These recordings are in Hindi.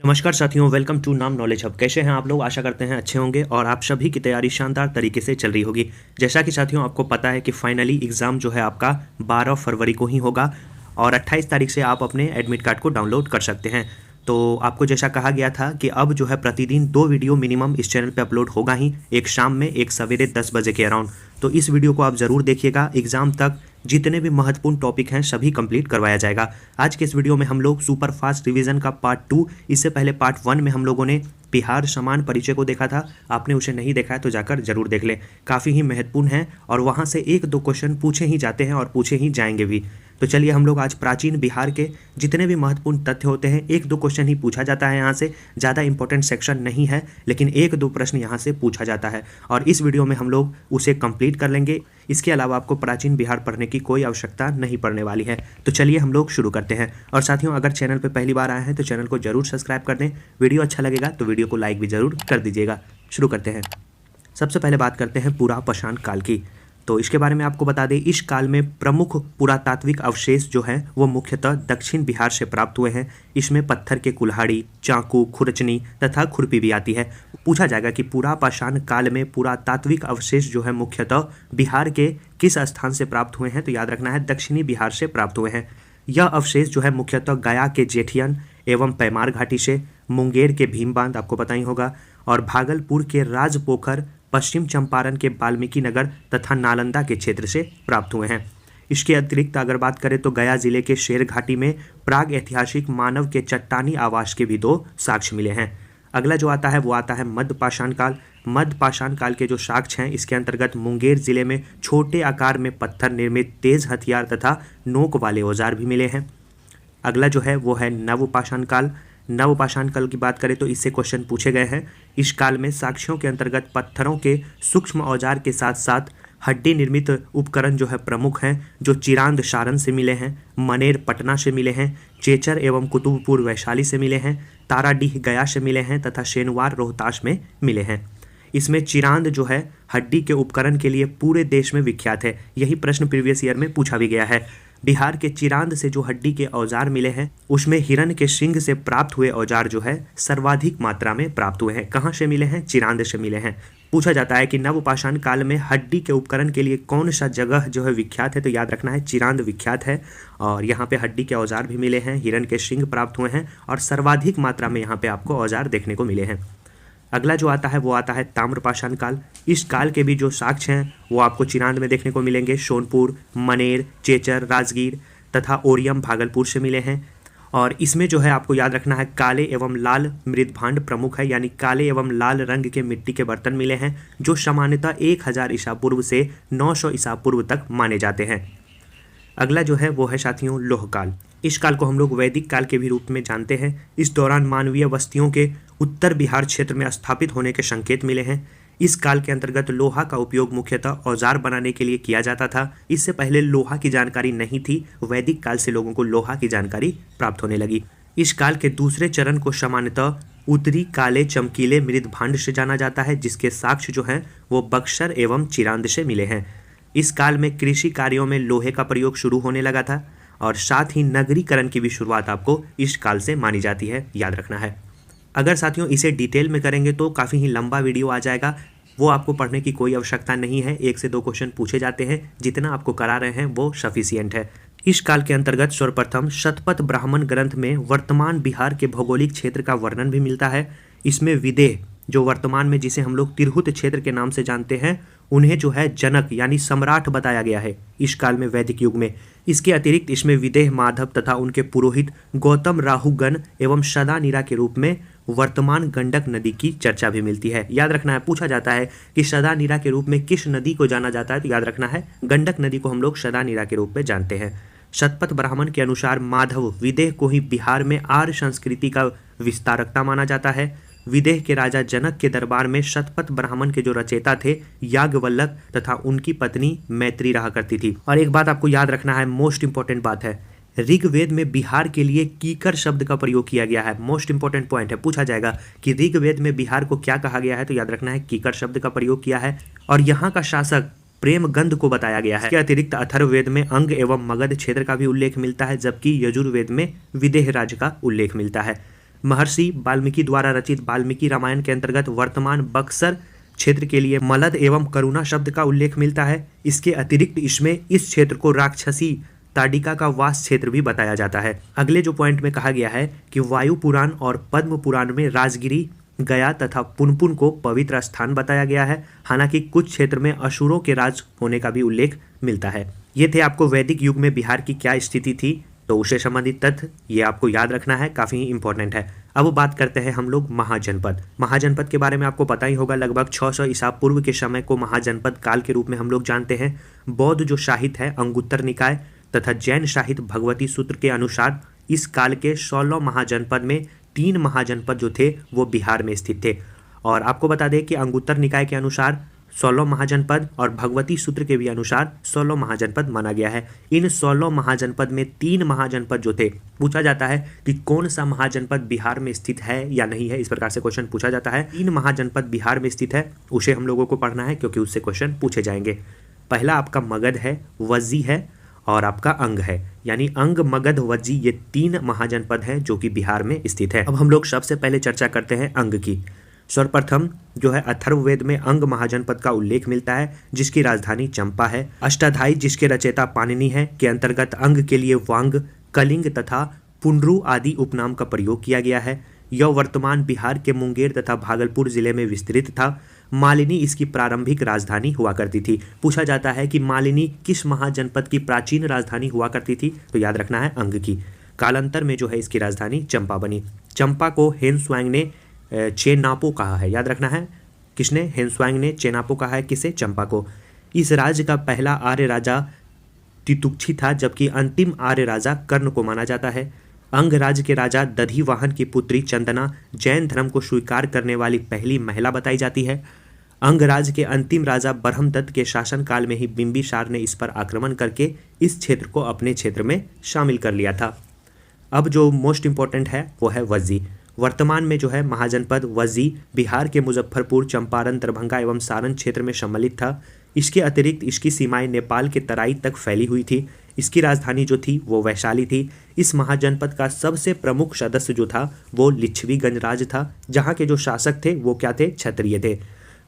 नमस्कार साथियों, वेलकम टू नाम नॉलेज हब। कैसे हैं आप लोग? आशा करते हैं अच्छे होंगे और आप सभी की तैयारी शानदार तरीके से चल रही होगी। जैसा कि साथियों आपको पता है कि फाइनली एग्ज़ाम जो है आपका 12 फरवरी को ही होगा और 28 तारीख से आप अपने एडमिट कार्ड को डाउनलोड कर सकते हैं। तो आपको जैसा कहा गया था कि अब जो है प्रतिदिन 2 वीडियो मिनिमम इस चैनल पे अपलोड होगा ही, एक शाम में एक सवेरे 10 बजे के अराउंड। तो इस वीडियो को आप ज़रूर देखिएगा। एग्ज़ाम तक जितने भी महत्वपूर्ण टॉपिक हैं सभी कंप्लीट करवाया जाएगा। आज के इस वीडियो में हम लोग सुपर फास्ट रिवीजन का पार्ट 2, इससे पहले पार्ट 1 में हम लोगों ने बिहार समान परिचय को देखा था। आपने उसे नहीं देखा है तो जाकर जरूर देख लें, काफ़ी ही महत्वपूर्ण है और वहाँ से 1-2 क्वेश्चन पूछे ही जाते हैं और पूछे ही जाएंगे भी। तो चलिए हम लोग आज प्राचीन बिहार के जितने भी महत्वपूर्ण तथ्य होते हैं, 1-2 क्वेश्चन ही पूछा जाता है यहाँ से। ज़्यादा इंपॉर्टेंट सेक्शन नहीं है, लेकिन 1-2 प्रश्न यहाँ से पूछा जाता है और इस वीडियो में हम लोग उसे कंप्लीट कर लेंगे। इसके अलावा आपको प्राचीन बिहार पढ़ने की कोई आवश्यकता नहीं पड़ने वाली है। तो चलिए हम लोग शुरू करते हैं। और साथियों, अगर चैनल पर पहली बार आए हैं तो चैनल को जरूर सब्सक्राइब कर दें। वीडियो अच्छा लगेगा तो वीडियो को लाइक भी जरूर कर दीजिएगा। शुरू करते हैं। सबसे पहले बात करते हैं पुरापाषाण काल की। तो इसके बारे में आपको बता दें, इस काल में प्रमुख पुरातात्विक अवशेष जो हैं वो मुख्यतः दक्षिण बिहार से प्राप्त हुए हैं। इसमें पत्थर के कुल्हाड़ी, चाकू, खुरचनी तथा खुरपी भी आती है। पूछा जाएगा कि पुरापाषाण काल में पुरातात्विक अवशेष जो है मुख्यतः बिहार के किस स्थान से प्राप्त हुए हैं? तो याद रखना है दक्षिणी बिहार से प्राप्त हुए हैं। यह अवशेष जो है मुख्यतः गया के जेठियन एवं पैमार घाटी से, मुंगेर के भीम बांध आपको पता ही होगा, और भागलपुर के राजपोखर, पश्चिम चंपारण के वाल्मीकि नगर तथा नालंदा के क्षेत्र से प्राप्त हुए हैं। इसके अतिरिक्त अगर बात करें तो गया जिले के शेर घाटी में प्राग ऐतिहासिक मानव के चट्टानी आवास के भी 2 साक्ष्य मिले हैं। अगला जो आता है वो आता है मध्यपाषाण काल। मध्यपाषाण काल के जो साक्ष्य हैं इसके अंतर्गत मुंगेर जिले में छोटे आकार में पत्थर निर्मित तेज हथियार तथा नोक वाले औजार भी मिले हैं। अगला जो है वो है नवपाषाण काल। नवपाषाण काल की बात करें तो इससे क्वेश्चन पूछे गए हैं। इस काल में साक्ष्यों के अंतर्गत पत्थरों के सूक्ष्म औजार के साथ साथ हड्डी निर्मित उपकरण जो है प्रमुख हैं, जो चिरांद सारण से मिले हैं, मनेर पटना से मिले हैं, चेचर एवं कुतुबपुर वैशाली से मिले हैं, ताराडीह गया से मिले हैं तथा शेनवार रोहतास में मिले हैं। इसमें चिरांद जो है हड्डी के उपकरण के लिए पूरे देश में विख्यात है। यही प्रश्न प्रीवियस ईयर में पूछा भी गया है। बिहार के चिरांद से जो हड्डी के औजार मिले हैं उसमें हिरण के सिंग से प्राप्त हुए औजार जो है सर्वाधिक मात्रा में प्राप्त हुए हैं। कहाँ से मिले हैं? चिरांद से मिले हैं। पूछा जाता है कि नवपाषाण काल में हड्डी के उपकरण के लिए कौन सा जगह जो है विख्यात है? तो याद रखना है चिरांद विख्यात है और यहाँ पे हड्डी के औजार भी मिले हैं, हिरण के सिंग प्राप्त हुए हैं और सर्वाधिक मात्रा में यहाँ पे आपको औजार देखने को मिले हैं। अगला जो आता है वो आता है ताम्रपाषाण काल। इस काल के भी जो साक्ष्य हैं वो आपको चिरांद में देखने को मिलेंगे। सोनपुर, मनेर, चेचर, राजगीर तथा ओरियम भागलपुर से मिले हैं। और इसमें जो है आपको याद रखना है काले एवं लाल मृदभांड प्रमुख है, यानी काले एवं लाल रंग के मिट्टी के बर्तन मिले हैं जो सामान्यतः 1000 ईसा पूर्व से 900 ईसा पूर्व तक माने जाते हैं। अगला जो है वो है साथियों लोह काल। इस काल को हम लोग वैदिक काल के भी रूप में जानते हैं। इस दौरान मानवीय बस्तियों के उत्तर बिहार क्षेत्र में स्थापित होने के संकेत मिले हैं। इस काल के अंतर्गत लोहा का उपयोग मुख्यतः औजार बनाने के लिए किया जाता था। इससे पहले लोहा की जानकारी नहीं थी। वैदिक काल से लोगों को लोहा की जानकारी प्राप्त होने लगी। इस काल के दूसरे चरण को सामान्यतः उत्तरी काले चमकीले मृदभांड से जाना जाता है, जिसके साक्ष्य जो हैं वो बक्सर एवं चिरांद से मिले हैं। इस काल में कृषि कार्यों में लोहे का प्रयोग शुरू होने लगा था और साथ ही नगरीकरण की भी शुरुआत आपको इस काल से मानी जाती है, याद रखना है। अगर साथियों इसे डिटेल में करेंगे तो काफ़ी ही लंबा वीडियो आ जाएगा, वो आपको पढ़ने की कोई आवश्यकता नहीं है। 1 से 2 क्वेश्चन पूछे जाते हैं, जितना आपको करा रहे हैं वो सफिशियंट है। इस काल के अंतर्गत सर्वप्रथम शतपथ ब्राह्मण ग्रंथ में वर्तमान बिहार के भौगोलिक क्षेत्र का वर्णन भी मिलता है। इसमें विदेह जो वर्तमान में जिसे हम लोग तिरहुत क्षेत्र के नाम से जानते हैं, उन्हें जो है जनक यानी सम्राट बताया गया है इस काल में, वैदिक युग में। इसके अतिरिक्त इसमें विदेह माधव तथा उनके पुरोहित गौतम राहुगण एवं सदानीरा के रूप में वर्तमान गंडक नदी की चर्चा भी मिलती है। याद रखना है, पूछा जाता है कि सदानीरा के रूप में किस नदी को जाना जाता है? तो याद रखना है गंडक नदी को हम लोग सदानीरा के रूप में जानते हैं। शतपथ ब्राह्मण के अनुसार माधव विदेह को ही बिहार में आर्य संस्कृति का विस्तारकता माना जाता है। विदेह के राजा जनक के दरबार में शतपथ ब्राह्मण के जो रचयिता थे याज्ञवल्क्य तथा उनकी पत्नी मैत्री रहा करती थी। और एक बात आपको याद रखना है, मोस्ट इंपॉर्टेंट बात है, ऋग्वेद में बिहार के लिए कीकर शब्द का प्रयोग किया गया है। मोस्ट इंपॉर्टेंट पॉइंट है, पूछा जाएगा कि ऋग्वेद में बिहार को क्या कहा गया है? तो याद रखना है कीकर शब्द का प्रयोग किया है। और यहाँ का शासक प्रेमगंध को बताया गया है। इसके अतिरिक्त अथर्ववेद में अंग एवं मगध क्षेत्र का भी उल्लेख मिलता है, जबकि यजुर्वेद में विदेह राज्य का उल्लेख मिलता है। महर्षि वाल्मीकि द्वारा रचित वाल्मीकि रामायण के अंतर्गत वर्तमान बक्सर क्षेत्र के लिए मलद एवं करुणा शब्द का उल्लेख मिलता है। इसके अतिरिक्त इसमें इस क्षेत्र को राक्षसी ताडिका का वास क्षेत्र भी बताया जाता है। अगले जो पॉइंट में कहा गया है कि वायु पुराण और पद्म पुराण में राजगिरी, गया तथा पुनपुन को पवित्र स्थान बताया गया है। हालांकि कुछ क्षेत्र में असुरों के राज होने का भी उल्लेख मिलता है। ये थे आपको वैदिक युग में बिहार की क्या स्थिति थी, तो उससे संबंधित तथ्य ये आपको याद रखना है, काफ़ी इंपॉर्टेंट है। अब बात करते हैं हम लोग महाजनपद। महाजनपद के बारे में आपको पता ही होगा, लगभग 600 ईसा पूर्व के समय को महाजनपद काल के रूप में हम लोग जानते हैं। बौद्ध जो साहित्य है अंगुत्तर निकाय तथा जैन साहित्य भगवती सूत्र के अनुसार इस काल के 16 महाजनपद में 3 महाजनपद जो थे वो बिहार में स्थित थे। और आपको बता दें कि अंगुत्तर निकाय के अनुसार 16 महाजनपद और भगवती सूत्र के भी अनुसार 16 महाजनपद माना गया है। इन 16 महाजनपद में 3 महाजनपद जो थे, पूछा जाता है कि कौन सा महाजनपद बिहार में स्थित है या नहीं है, इस प्रकार से क्वेश्चन पूछा जाता है। 3 महाजनपद बिहार में स्थित है, उसे हम लोगों को पढ़ना है क्योंकि उससे क्वेश्चन पूछे जाएंगे। पहला आपका मगध है, वज्जी है और आपका अंग है, यानी अंग, मगध, वज्जी, ये 3 महाजनपद हैं जो कि बिहार में स्थित है। अब हम लोग सबसे पहले चर्चा करते हैं अंग की। सर्वप्रथम जो है अथर्ववेद में अंग महाजनपद का उल्लेख मिलता है, जिसकी राजधानी चंपा है। अष्टाध्यायी, जिसके रचयिता पाणिनि है, के अंतर्गत अंग के लिए वांग, कलिंग तथा पुंड्रू आदि उपनाम का प्रयोग किया गया है। यह वर्तमान बिहार के मुंगेर तथा भागलपुर जिले में विस्तृत था। मालिनी इसकी प्रारंभिक राजधानी हुआ करती थी। पूछा जाता है कि मालिनी किस महाजनपद की प्राचीन राजधानी हुआ करती थी, तो याद रखना है अंग की। कालांतर में जो है इसकी राजधानी चंपा बनी। चंपा को हेनस्वांग ने चेनापो कहा है, याद रखना है। किसने? हेनस्वांग ने चेनापो कहा है, किसे? चंपा को। इस राज्य का पहला आर्य राजा तितुक्षी था, जबकि अंतिम आर्य राजा कर्ण को माना जाता है। अंग राज्य के राजा दधिवाहन की पुत्री चंदना जैन धर्म को स्वीकार करने वाली पहली महिला बताई जाती है। अंग राज्य के अंतिम राजा ब्रह्मदत्त के शासनकाल में ही बिंबिसार ने इस पर आक्रमण करके इस क्षेत्र को अपने क्षेत्र में शामिल कर लिया था। अब जो मोस्ट इंपॉर्टेंट है वो है वज्जी। वर्तमान में जो है महाजनपद वज्जी बिहार के मुजफ्फरपुर, चंपारण, दरभंगा एवं सारण क्षेत्र में सम्मिलित था। इसके अतिरिक्त इसकी सीमाएं नेपाल के तराई तक फैली हुई थी। इसकी राजधानी जो थी वो वैशाली थी। इस महाजनपद का सबसे प्रमुख सदस्य जो था वो लिच्छवी गणराज था, जहाँ के जो शासक थे वो क्या थे? क्षत्रिय थे।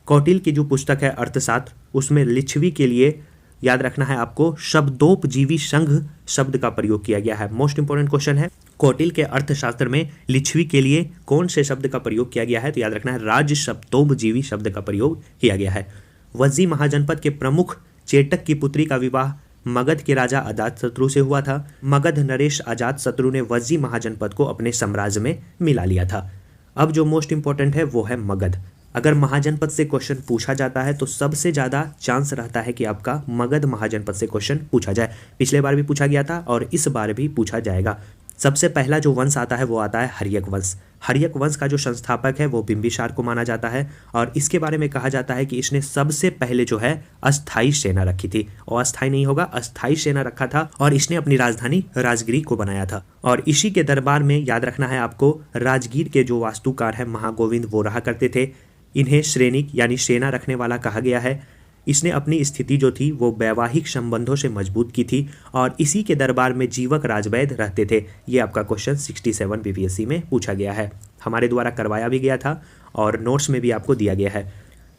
कौटिल्य की जो पुस्तक है अर्थशास्त्र, उसमें लिच्छवी के लिए याद रखना है आपको शब्दोपजीवी संघ शब्द का प्रयोग किया गया है। मोस्ट इंपोर्टेंट क्वेश्चन है, कौटिल्य के अर्थशास्त्र में लिच्छवी के लिए कौन से शब्द का प्रयोग किया गया है, तो याद रखना है राज शब्दोपजीवी शब्द का प्रयोग किया गया है। वज्जी महाजनपद के प्रमुख चेटक की पुत्री का विवाह मगध के राजा अजातशत्रु से हुआ था। मगध नरेश अजातशत्रु ने वज्जी महाजनपद को अपने साम्राज्य में मिला लिया था। अब जो मोस्ट इंपॉर्टेंट है वो है मगध। अगर महाजनपद से क्वेश्चन पूछा जाता है तो सबसे ज़्यादा चांस रहता है कि आपका मगध महाजनपद से क्वेश्चन पूछा जाए। पिछले बार भी पूछा गया था और इस बार भी पूछा जाएगा। सबसे पहला जो वंश आता है वो आता है हर्यक वंश। हर्यक वंश का जो संस्थापक है वो बिंबिसार को माना जाता है और इसके बारे में कहा जाता है कि इसने सबसे पहले जो है अस्थाई सेना रखी थी, और अस्थाई नहीं होगा, अस्थाई सेना रखा था और इसने अपनी राजधानी राजगिरी को बनाया था। और इसी के दरबार में याद रखना है आपको राजगीर के जो वास्तुकार है महागोविंद वो रहा करते थे। इन्हें श्रेणिक यानी सेना रखने वाला कहा गया है। इसने अपनी स्थिति जो थी वो वैवाहिक संबंधों से मजबूत की थी और इसी के दरबार में जीवक राजवैद रहते थे। ये आपका क्वेश्चन 67 बीपीएससी में पूछा गया है, हमारे द्वारा करवाया भी गया था और नोट्स में भी आपको दिया गया है।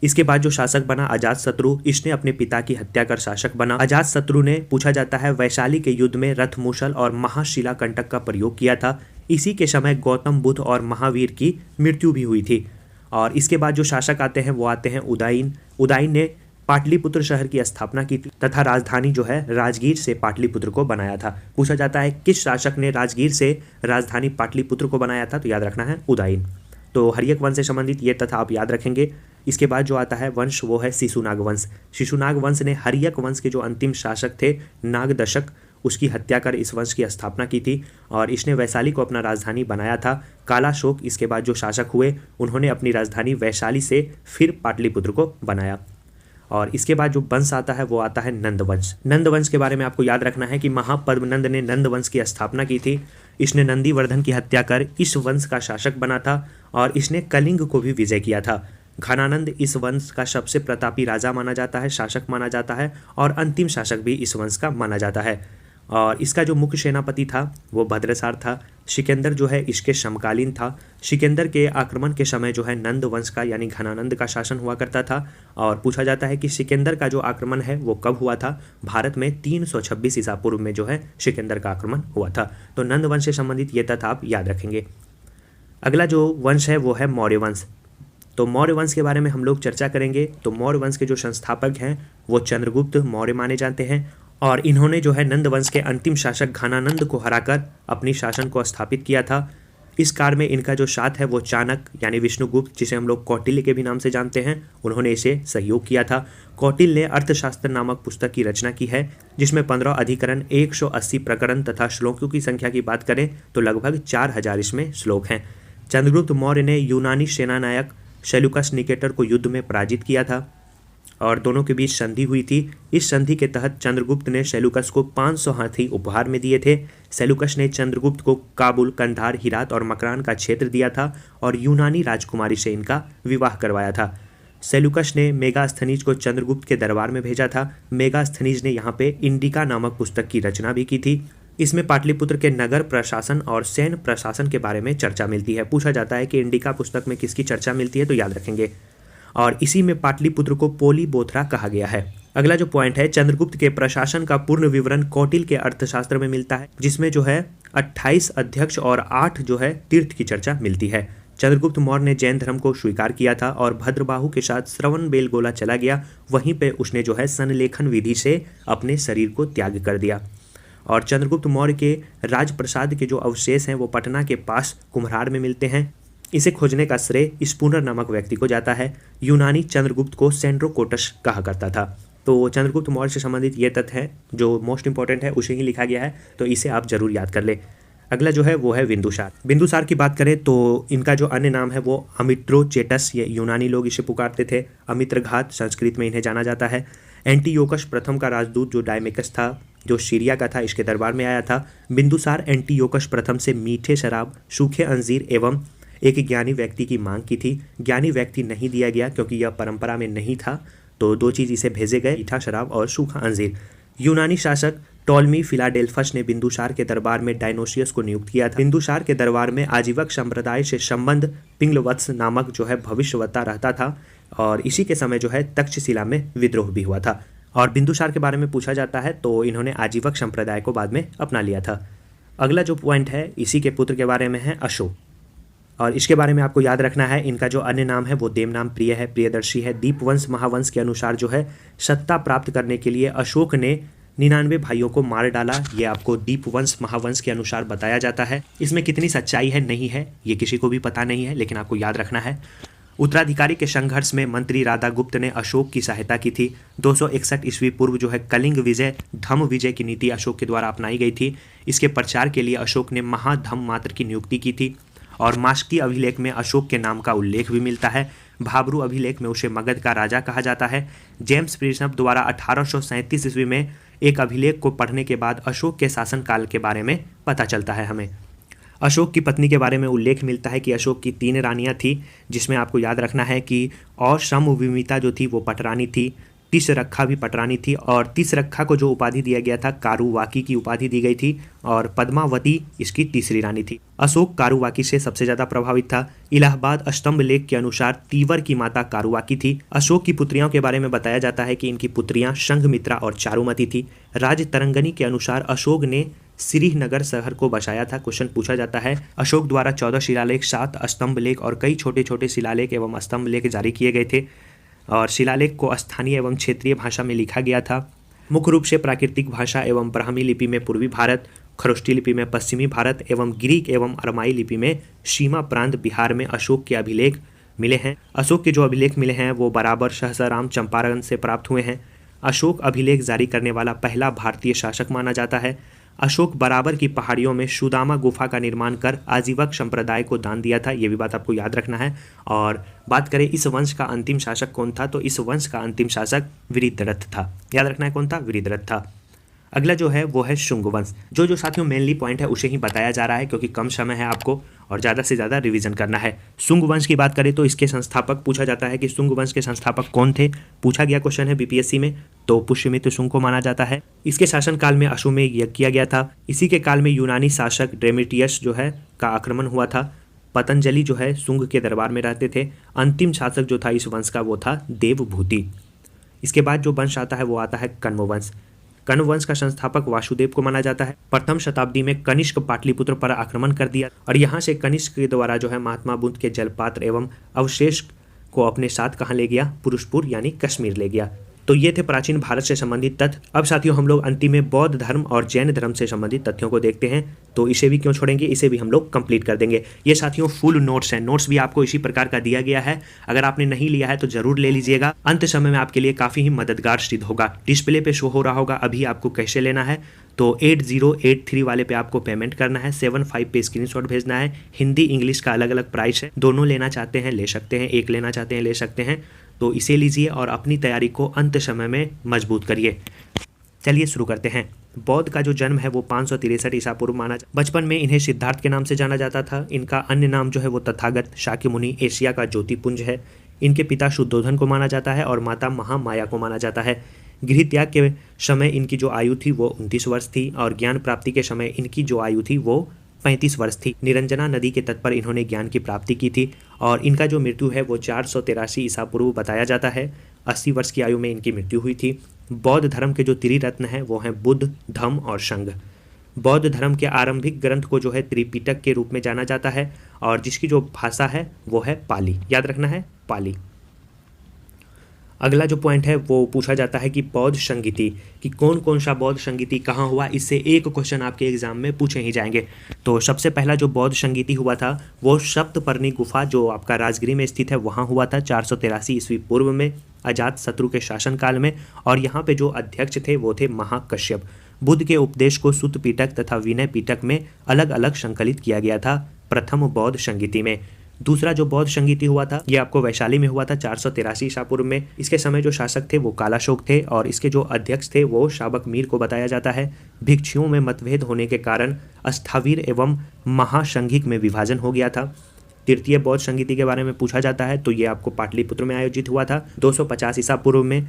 इसके बाद जो शासक बना अजातशत्रु, इसने अपने पिता की हत्या कर शासक बना। अजातशत्रु ने, पूछा जाता है, वैशाली के युद्ध में रथमूसल और महाशिला कंटक का प्रयोग किया था। इसी के समय गौतम बुद्ध और महावीर की मृत्यु भी हुई थी। और इसके बाद जो शासक आते हैं वो आते हैं उदयन। उदयन ने पाटलिपुत्र शहर की स्थापना की तथा राजधानी जो है राजगीर से पाटलिपुत्र को बनाया था। पूछा जाता है किस शासक ने राजगीर से राजधानी पाटलिपुत्र को बनाया था, तो याद रखना है उदयन। तो हर्यक वंश से संबंधित ये तथा आप याद रखेंगे। इसके बाद जो आता है वंश वो है शिशुनाग वंश। शिशुनाग वंश ने हर्यक वंश के जो अंतिम शासक थे नागदशक, उसकी हत्या कर इस वंश की स्थापना की थी और इसने वैशाली को अपना राजधानी बनाया था। कालाशोक इसके बाद जो शासक हुए उन्होंने अपनी राजधानी वैशाली से फिर पाटलिपुत्र को बनाया। और इसके बाद जो वंश आता है वो आता है नंद वंश। नंद वंश के बारे में आपको याद रखना है कि महापद्मनंद ने नंद वंश की स्थापना की थी। इसने नंदीवर्धन की हत्या कर इस वंश का शासक बना था और इसने कलिंग को भी विजय किया था। घनानंद इस वंश का सबसे प्रतापी राजा माना जाता है, शासक माना जाता है और अंतिम शासक भी इस वंश का माना जाता है। और इसका जो मुख्य सेनापति था वो भद्रसार था। सिकंदर जो है इसके समकालीन था। सिकंदर के आक्रमण के समय जो है नंद वंश का यानी घनानंद का शासन हुआ करता था। और पूछा जाता है कि सिकंदर का जो आक्रमण है वो कब हुआ था। भारत में 326 ईसा पूर्व में जो है सिकंदर का आक्रमण हुआ था। तो नंद वंश से संबंधित ये तथ्य आप याद रखेंगे। अगला जो वंश है वो है मौर्य वंश। तो मौर्य वंश के बारे में हम लोग चर्चा करेंगे। तो मौर्य वंश के जो संस्थापक हैं वो चंद्रगुप्त मौर्य माने जाते हैं और इन्होंने जो है नंद वंश के अंतिम शासक घनानंद को हराकर अपनी शासन को स्थापित किया था। इस कार्य में इनका जो साथ है वो चाणक्य यानी विष्णुगुप्त, जिसे हम लोग कौटिल्य के भी नाम से जानते हैं, उन्होंने इसे सहयोग किया था। कौटिल्य ने अर्थशास्त्र नामक पुस्तक की रचना की है जिसमें 15 अधिकरण, 180 प्रकरण तथा श्लोकों की संख्या की बात करें तो लगभग 4000 इसमें श्लोक हैं। चंद्रगुप्त मौर्य ने यूनानी सेनानायक सेल्यूकस निकेटर को युद्ध में पराजित किया था और दोनों के बीच संधि हुई थी। इस संधि के तहत चंद्रगुप्त ने सेल्यूकस को 500 हाथी उपहार में दिए थे। सेल्यूकस ने चंद्रगुप्त को काबुल, कंधार, हिरात और मकरान का क्षेत्र दिया था और यूनानी राजकुमारी से इनका विवाह करवाया था। सेल्यूकस ने मेगास्थनीज को चंद्रगुप्त के दरबार में भेजा था। मेगास्थनीज ने यहाँ पे इंडिका नामक पुस्तक की रचना भी की थी। इसमें पाटलिपुत्र के नगर प्रशासन और सैन्य प्रशासन के बारे में चर्चा मिलती है। पूछा जाता है कि इंडिका पुस्तक में किसकी चर्चा मिलती है, तो याद रखेंगे। और इसी में पाटलिपुत्र को पोलीबोथरा कहा गया है। अगला जो पॉइंट है, चंद्रगुप्त के प्रशासन का पूर्ण विवरण कौटिल्य के अर्थशास्त्र में मिलता है जिसमें जो है 28 अध्यक्ष और 8 जो है तीर्थ की चर्चा मिलती है। चंद्रगुप्त मौर्य ने जैन धर्म को स्वीकार किया था और भद्रबाहु के साथ श्रवण बेलगोला चला गया। वहीं पे उसने जो है संलेखन विधि से अपने शरीर को त्याग कर दिया। और चंद्रगुप्त मौर्य के राजप्रसाद के जो अवशेष हैं वो पटना के पास कुम्हरार में मिलते हैं। इसे खोजने का श्रेय स्पूनर नामक व्यक्ति को जाता है। यूनानी चंद्रगुप्त को सेंड्रोकोटस कहा करता था। तो चंद्रगुप्त मौर्य से संबंधित ये तथ्य है जो मोस्ट इंपॉर्टेंट है, उसे ही लिखा गया है, तो इसे आप जरूर याद कर ले। अगला जो है वो है बिंदुसार। बिंदुसार की बात करें तो इनका जो अन्य नाम है वो अमित्रोचेटस, ये यूनानी लोग इसे पुकारते थे। अमित्रघात संस्कृत में इन्हें जाना जाता है। एंटीयोकस प्रथम का राजदूत जो डायमेकस था, जो सीरिया का था, इसके दरबार में आया था। बिंदुसार एंटीयोकस प्रथम से मीठे शराब, सूखे अंजीर एवं एक ज्ञानी व्यक्ति की मांग की थी। ज्ञानी व्यक्ति नहीं दिया गया क्योंकि यह परंपरा में नहीं था, तो 2 चीज़ इसे भेजे गए, मीठा शराब और सूखा अंजीर। यूनानी शासक टॉलमी फिलाडेल्फस ने बिंदुसार के दरबार में डायनोसियस को नियुक्त किया था। बिंदुसार के दरबार में आजीवक संप्रदाय से संबंध पिंगलवत्स नामक जो है भविष्यवक्ता रहता था और इसी के समय जो है तक्षशिला में विद्रोह भी हुआ था। और बिंदुसार के बारे में पूछा जाता है तो इन्होंने आजीवक संप्रदाय को बाद में अपना लिया था। अगला जो पॉइंट है इसी के पुत्र के बारे में है, अशोक। और इसके बारे में आपको याद रखना है, इनका जो अन्य नाम है वो देवनाम प्रिय है, प्रियदर्शी है। दीपवंश महावंश के अनुसार जो है सत्ता प्राप्त करने के लिए अशोक ने 99 भाइयों को मार डाला। ये आपको दीपवंश महावंश के अनुसार बताया जाता है। इसमें कितनी सच्चाई है नहीं है ये किसी को भी पता नहीं है, लेकिन आपको याद रखना है। उत्तराधिकारी के संघर्ष में मंत्री राधागुप्त ने अशोक की सहायता की थी। 261 ईस्वी पूर्व जो है कलिंग विजय, धम्म विजय की नीति अशोक के द्वारा अपनाई गई थी। इसके प्रचार के लिए अशोक ने महाधम्म मात्र की नियुक्ति की थी। और मास्की अभिलेख में अशोक के नाम का उल्लेख भी मिलता है। भाबरू अभिलेख में उसे मगध का राजा कहा जाता है। जेम्स प्रिसनप द्वारा 1837 ईस्वी में एक अभिलेख को पढ़ने के बाद अशोक के शासनकाल के बारे में पता चलता है हमें। अशोक की पत्नी के बारे में उल्लेख मिलता है कि अशोक की 3 रानियां थी, जिसमें आपको याद रखना है कि और समविमिता जो थी वो पटरानी थी, तिसरखा भी पटरानी थी और तिसरखा को जो उपाधि दिया गया था कारुवाकी की उपाधि दी गई थी और पद्मावती इसकी तीसरी रानी थी। अशोक कारुवाकी से सबसे ज्यादा प्रभावित था। इलाहाबाद अष्टम्भ लेख के अनुसार तीवर की माता कारुवाकी थी। अशोक की पुत्रियों के बारे में बताया जाता है कि इनकी पुत्रियां संघमित्रा और चारुमती थी। राज तरंगनी के अनुसार अशोक ने श्रीनगर शहर को बसाया था। क्वेश्चन पूछा जाता है, अशोक द्वारा 14 शिलालेख, 7 स्तंभ लेख और कई छोटे छोटे शिलालेख एवं स्तंभ लेख जारी किए गए थे और शिलालेख को स्थानीय एवं क्षेत्रीय भाषा में लिखा गया था। मुख्य रूप से प्राकृतिक भाषा एवं ब्राह्मी लिपि में पूर्वी भारत, खरोष्टी लिपि में पश्चिमी भारत एवं ग्रीक एवं अरमाई लिपि में सीमा प्रांत बिहार में अशोक के अभिलेख मिले हैं। अशोक के जो अभिलेख मिले हैं वो बराबर सहसाराम चंपारण से प्राप्त हुए हैं। अशोक अभिलेख जारी करने वाला पहला भारतीय शासक माना जाता है। अशोक बराबर की पहाड़ियों में सुदामा गुफा का निर्माण कर आजीवक संप्रदाय को दान दिया था। ये भी बात आपको याद रखना है। और बात करें इस वंश का अंतिम शासक कौन था, तो इस वंश का अंतिम शासक वीरद्रथ था। याद रखना है कौन था, वीरद्रथ था। अगला जो है वो है शुंग वंश। जो साथियों मेनली पॉइंट है उसे ही बताया जा रहा है क्योंकि कम समय है आपको और ज़्यादा से ज़्यादा रिवीजन करना है। शुंग वंश की बात करें तो इसके संस्थापक पूछा जाता है कि शुंग वंश के संस्थापक कौन थे। पूछा गया क्वेश्चन है बीपीएससी में, तो पुष्यमित्र शुंग को माना जाता है। इसके शासनकाल में अश्वमेध यज्ञ किया गया था। इसी के काल में यूनानी शासक डेमेट्रियस जो है का आक्रमण हुआ था। पतंजलि जो है शुंग के दरबार में रहते थे। अंतिम शासक जो था इस वंश का वो था देवभूति। इसके बाद जो वंश आता है वो आता है कण्व वंश। कण्व वंश का संस्थापक वासुदेव को माना जाता है। प्रथम शताब्दी में कनिष्क पाटलिपुत्र पर आक्रमण कर दिया और यहाँ से कनिष्क के द्वारा जो है महात्मा बुद्ध के जलपात्र एवं अवशेष को अपने साथ कहाँ ले गया, पुरुषपुर यानी कश्मीर ले गया। तो ये थे प्राचीन भारत से संबंधित तथ्य। अब साथियों हम लोग अंतिम में बौद्ध धर्म और जैन धर्म से संबंधित तथ्यों को देखते हैं, तो इसे भी क्यों छोड़ेंगे, इसे भी हम लोग कंप्लीट कर देंगे। ये साथियों फुल नोट्स हैं, नोट्स भी आपको इसी प्रकार का दिया गया है। अगर आपने नहीं लिया है तो जरूर ले लीजिएगा, अंत समय में आपके लिए काफ़ी ही मददगार सिद्ध होगा। डिस्प्ले पे शो हो रहा होगा अभी आपको कैसे लेना है, तो 8083 वाले पे आपको पेमेंट करना है, 75 पे स्क्रीनशॉट भेजना है। हिंदी इंग्लिश का अलग अलग प्राइस है, दोनों लेना चाहते हैं ले सकते हैं, एक लेना चाहते हैं ले सकते हैं, तो इसे लीजिए और अपनी तैयारी को अंत समय में मजबूत करिए। चलिए शुरू करते हैं। बौद्ध का जो जन्म है वो 563 ईसा पूर्व माना। बचपन में इन्हें सिद्धार्थ के नाम से जाना जाता था। इनका अन्य नाम जो है वो तथागत शाक्य मुनि एशिया का ज्योतिपुंज है। इनके पिता शुद्धोधन को माना जाता है और माता महामाया को माना जाता है। गृह त्याग के समय इनकी जो आयु थी वो 29 वर्ष थी और ज्ञान प्राप्ति के समय इनकी जो आयु थी वो 35 वर्ष थी। निरंजना नदी के तट पर इन्होंने ज्ञान की प्राप्ति की थी और इनका जो मृत्यु है वो 483 ईसा पूर्व बताया जाता है। 80 वर्ष की आयु में इनकी मृत्यु हुई थी। बौद्ध धर्म के जो त्रिरत्न हैं वो हैं बुद्ध, धम्म और संघ। बौद्ध धर्म के आरंभिक ग्रंथ को जो है त्रिपिटक के रूप में जाना जाता है और जिसकी जो भाषा है वो है पाली। याद रखना है पाली। अगला जो पॉइंट है वो पूछा जाता है कि बौद्ध संगीति कि कौन कौन सा बौद्ध संगीति कहाँ हुआ। इससे एक क्वेश्चन आपके एग्जाम में पूछे ही जाएंगे। तो सबसे पहला जो बौद्ध संगीति हुआ था वो सप्तपर्णी गुफा जो आपका राजगिरी में स्थित है वहाँ हुआ था 483 ईस्वी पूर्व में अजात शत्रु के शासनकाल में। और यहाँ पे जो अध्यक्ष थे वो थे महाकश्यप। बुद्ध के उपदेश को सुत्त पिटक तथा विनय पिटक में अलग अलग संकलित किया गया था प्रथम बौद्ध संगीति में। दूसरा जो बौद्ध संगीति हुआ था ये आपको वैशाली में हुआ था 483 ईसा पूर्व में। इसके समय जो शासक थे वो कालाशोक थे और इसके जो अध्यक्ष थे वो शाबक मीर को बताया जाता है। भिक्षुओं में मतभेद होने के कारण अस्थावीर एवं महासंघिक में विभाजन हो गया था। तृतीय बौद्ध संगीति के बारे में पूछा जाता है तो ये आपको पाटलिपुत्र में आयोजित हुआ था 250 ईसा पूर्व में।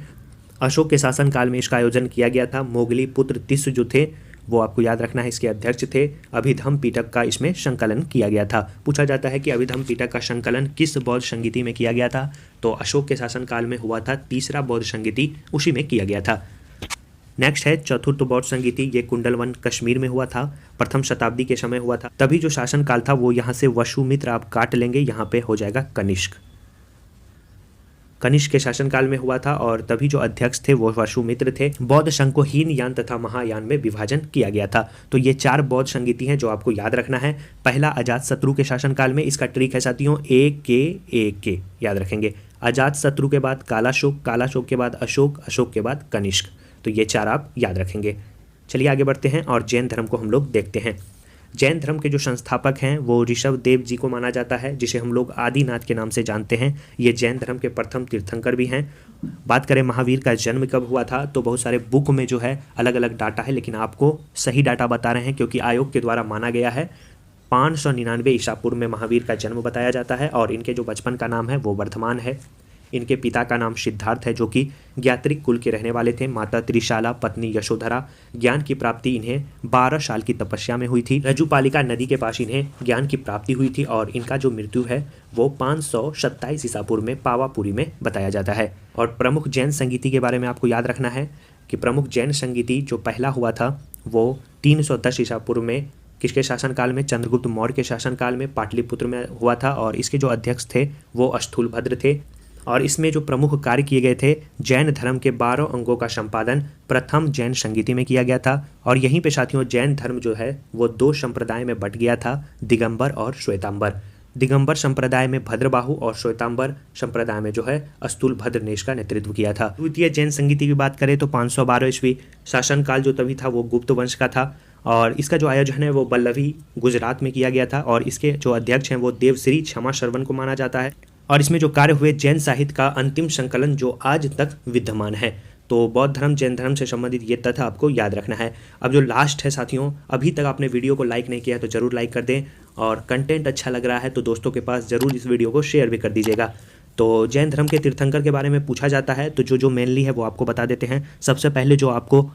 अशोक के शासनकाल में इसका आयोजन किया गया था। मोगली पुत्र तिस्स जो थे वो आपको याद रखना है इसके अध्यक्ष थे। अभिधम्म पिटक का इसमें संकलन किया गया था। पूछा जाता है कि अभिधम्म पिटक का संकलन किस बौद्ध संगीति में किया गया था, तो अशोक के शासनकाल में हुआ था। तीसरा बौद्ध संगीति उसी में किया गया था। नेक्स्ट है चतुर्थ बौद्ध संगीति। ये कुंडलवन कश्मीर में हुआ था, प्रथम शताब्दी के समय हुआ था। तभी जो शासनकाल था वो यहाँ से वसुमित्र आप काट लेंगे, यहाँ पे हो जाएगा कनिष्क। कनिष्क के शासनकाल में हुआ था और तभी जो अध्यक्ष थे वो वसुमित्र थे। बौद्ध संघ को हीनयान तथा महायान में विभाजन किया गया था। तो ये 4 बौद्ध संगीति हैं जो आपको याद रखना है। पहला अजात शत्रु के शासनकाल में, इसका ट्रिक है साथियों ए के याद रखेंगे। अजात शत्रु के बाद कालाशोक, कालाशोक के बाद अशोक, अशोक के बाद कनिष्क। तो ये 4 आप याद रखेंगे। चलिए आगे बढ़ते हैं और जैन धर्म को हम लोग देखते हैं। जैन धर्म के जो संस्थापक हैं वो ऋषभ देव जी को माना जाता है, जिसे हम लोग आदिनाथ के नाम से जानते हैं। ये जैन धर्म के प्रथम तीर्थंकर भी हैं। बात करें महावीर का जन्म कब हुआ था, तो बहुत सारे बुक में जो है अलग अलग डाटा है, लेकिन आपको सही डाटा बता रहे हैं क्योंकि आयोग के द्वारा माना गया है। 599 ईसा पूर्व में महावीर का जन्म बताया जाता है और इनके जो बचपन का नाम है वो वर्धमान है। इनके पिता का नाम सिद्धार्थ है जो कि ज्ञात्रिक कुल के रहने वाले थे। माता त्रिशाला, पत्नी यशोधरा। ज्ञान की प्राप्ति इन्हें 12 साल की तपस्या में हुई थी। रजुपालिका नदी के पास इन्हें ज्ञान की प्राप्ति हुई थी और इनका जो मृत्यु है वो 527 ईसा पूर्व में पावापुरी में बताया जाता है। और प्रमुख जैन संगीति के बारे में आपको याद रखना है कि प्रमुख जैन संगीति जो पहला हुआ था वो 310 ईसा पूर्व में किसके शासनकाल में, चंद्रगुप्त मौर्य के शासनकाल में पाटलिपुत्र में हुआ था और इसके जो अध्यक्ष थे वो स्थूलभद्र थे। और इसमें जो प्रमुख कार्य किए गए थे, जैन धर्म के 12 अंगों का संपादन प्रथम जैन संगीति में किया गया था। और यहीं पे साथियों जैन धर्म जो है वो 2 संप्रदाय में बट गया था, दिगंबर और श्वेतांबर। दिगंबर संप्रदाय में भद्रबाहु और श्वेतांबर संप्रदाय में जो है स्थूलभद्र ने इसका नेतृत्व किया था। द्वितीय जैन संगीति की बात करें तो 512 ईस्वी शासनकाल जो तभी था वो गुप्त वंश का था और इसका जो आयोजन है वो बल्लभी गुजरात में किया गया था और इसके जो अध्यक्ष हैं वो देवश्री क्षमा श्रवण को माना जाता है। और इसमें जो कार्य हुए जैन साहित्य का अंतिम संकलन जो आज तक विद्यमान है। तो बौद्ध धर्म जैन धर्म से संबंधित ये तथ्य आपको याद रखना है। अब जो लास्ट है साथियों, अभी तक आपने वीडियो को लाइक नहीं किया है तो ज़रूर लाइक कर दें, और कंटेंट अच्छा लग रहा है तो दोस्तों के पास ज़रूर इस वीडियो को शेयर भी कर दीजिएगा। तो जैन धर्म के तीर्थंकर के बारे में पूछा जाता है, तो जो मेनली है वो आपको बता देते हैं। सबसे पहले जो आपको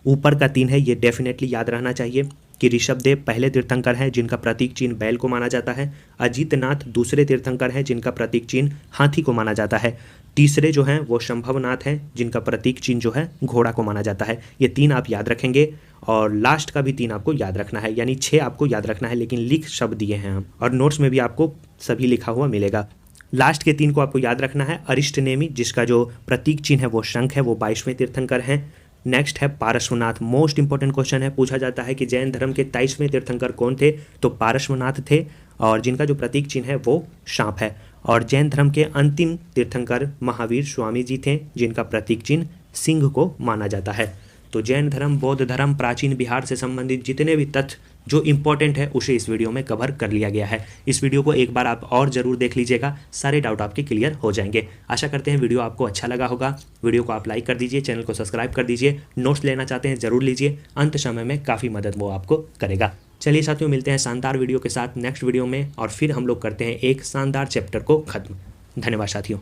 ऊपर का 3 है ये डेफिनेटली याद रहना चाहिए कि ऋषभदेव पहले तीर्थंकर हैं जिनका प्रतीक चिन्ह बैल को माना जाता है। अजीतनाथ दूसरे तीर्थंकर हैं जिनका प्रतीक चिन्ह हाथी को माना जाता है। तीसरे जो हैं वो शंभवनाथ हैं जिनका प्रतीक चिन्ह जो है घोड़ा को माना जाता है। ये 3 आप याद रखेंगे, और लास्ट का भी 3 आपको याद रखना है, यानी 6 आपको याद रखना है, लेकिन लिख शब्द दिए हैं हम, और नोट्स में भी आपको सभी लिखा हुआ मिलेगा। लास्ट के 3 को आपको याद रखना है। अरिष्टनेमी जिसका जो प्रतीक चिन्ह है वो शंख है, वो 22वें तीर्थंकर हैं। नेक्स्ट है पारश्वनाथ। मोस्ट इंपॉर्टेंट क्वेश्चन है, पूछा जाता है कि जैन धर्म के 23वें तीर्थंकर कौन थे, तो पारश्वनाथ थे, और जिनका जो प्रतीक चिन्ह है वो सांप है। और जैन धर्म के अंतिम तीर्थंकर महावीर स्वामी जी थे जिनका प्रतीक चिन्ह सिंह को माना जाता है। तो जैन धर्म, बौद्ध धर्म, प्राचीन बिहार से संबंधित जितने भी तथ्य जो इम्पोर्टेंट है उसे इस वीडियो में कवर कर लिया गया है। इस वीडियो को एक बार आप और ज़रूर देख लीजिएगा, सारे डाउट आपके क्लियर हो जाएंगे। आशा करते हैं वीडियो आपको अच्छा लगा होगा। वीडियो को आप लाइक कर दीजिए, चैनल को सब्सक्राइब कर दीजिए, नोट्स लेना चाहते हैं ज़रूर लीजिए, अंत समय में काफ़ी मदद वो आपको करेगा। चलिए साथियों, मिलते हैं शानदार वीडियो के साथ नेक्स्ट वीडियो में, और फिर हम लोग करते हैं एक शानदार चैप्टर को खत्म। धन्यवाद साथियों।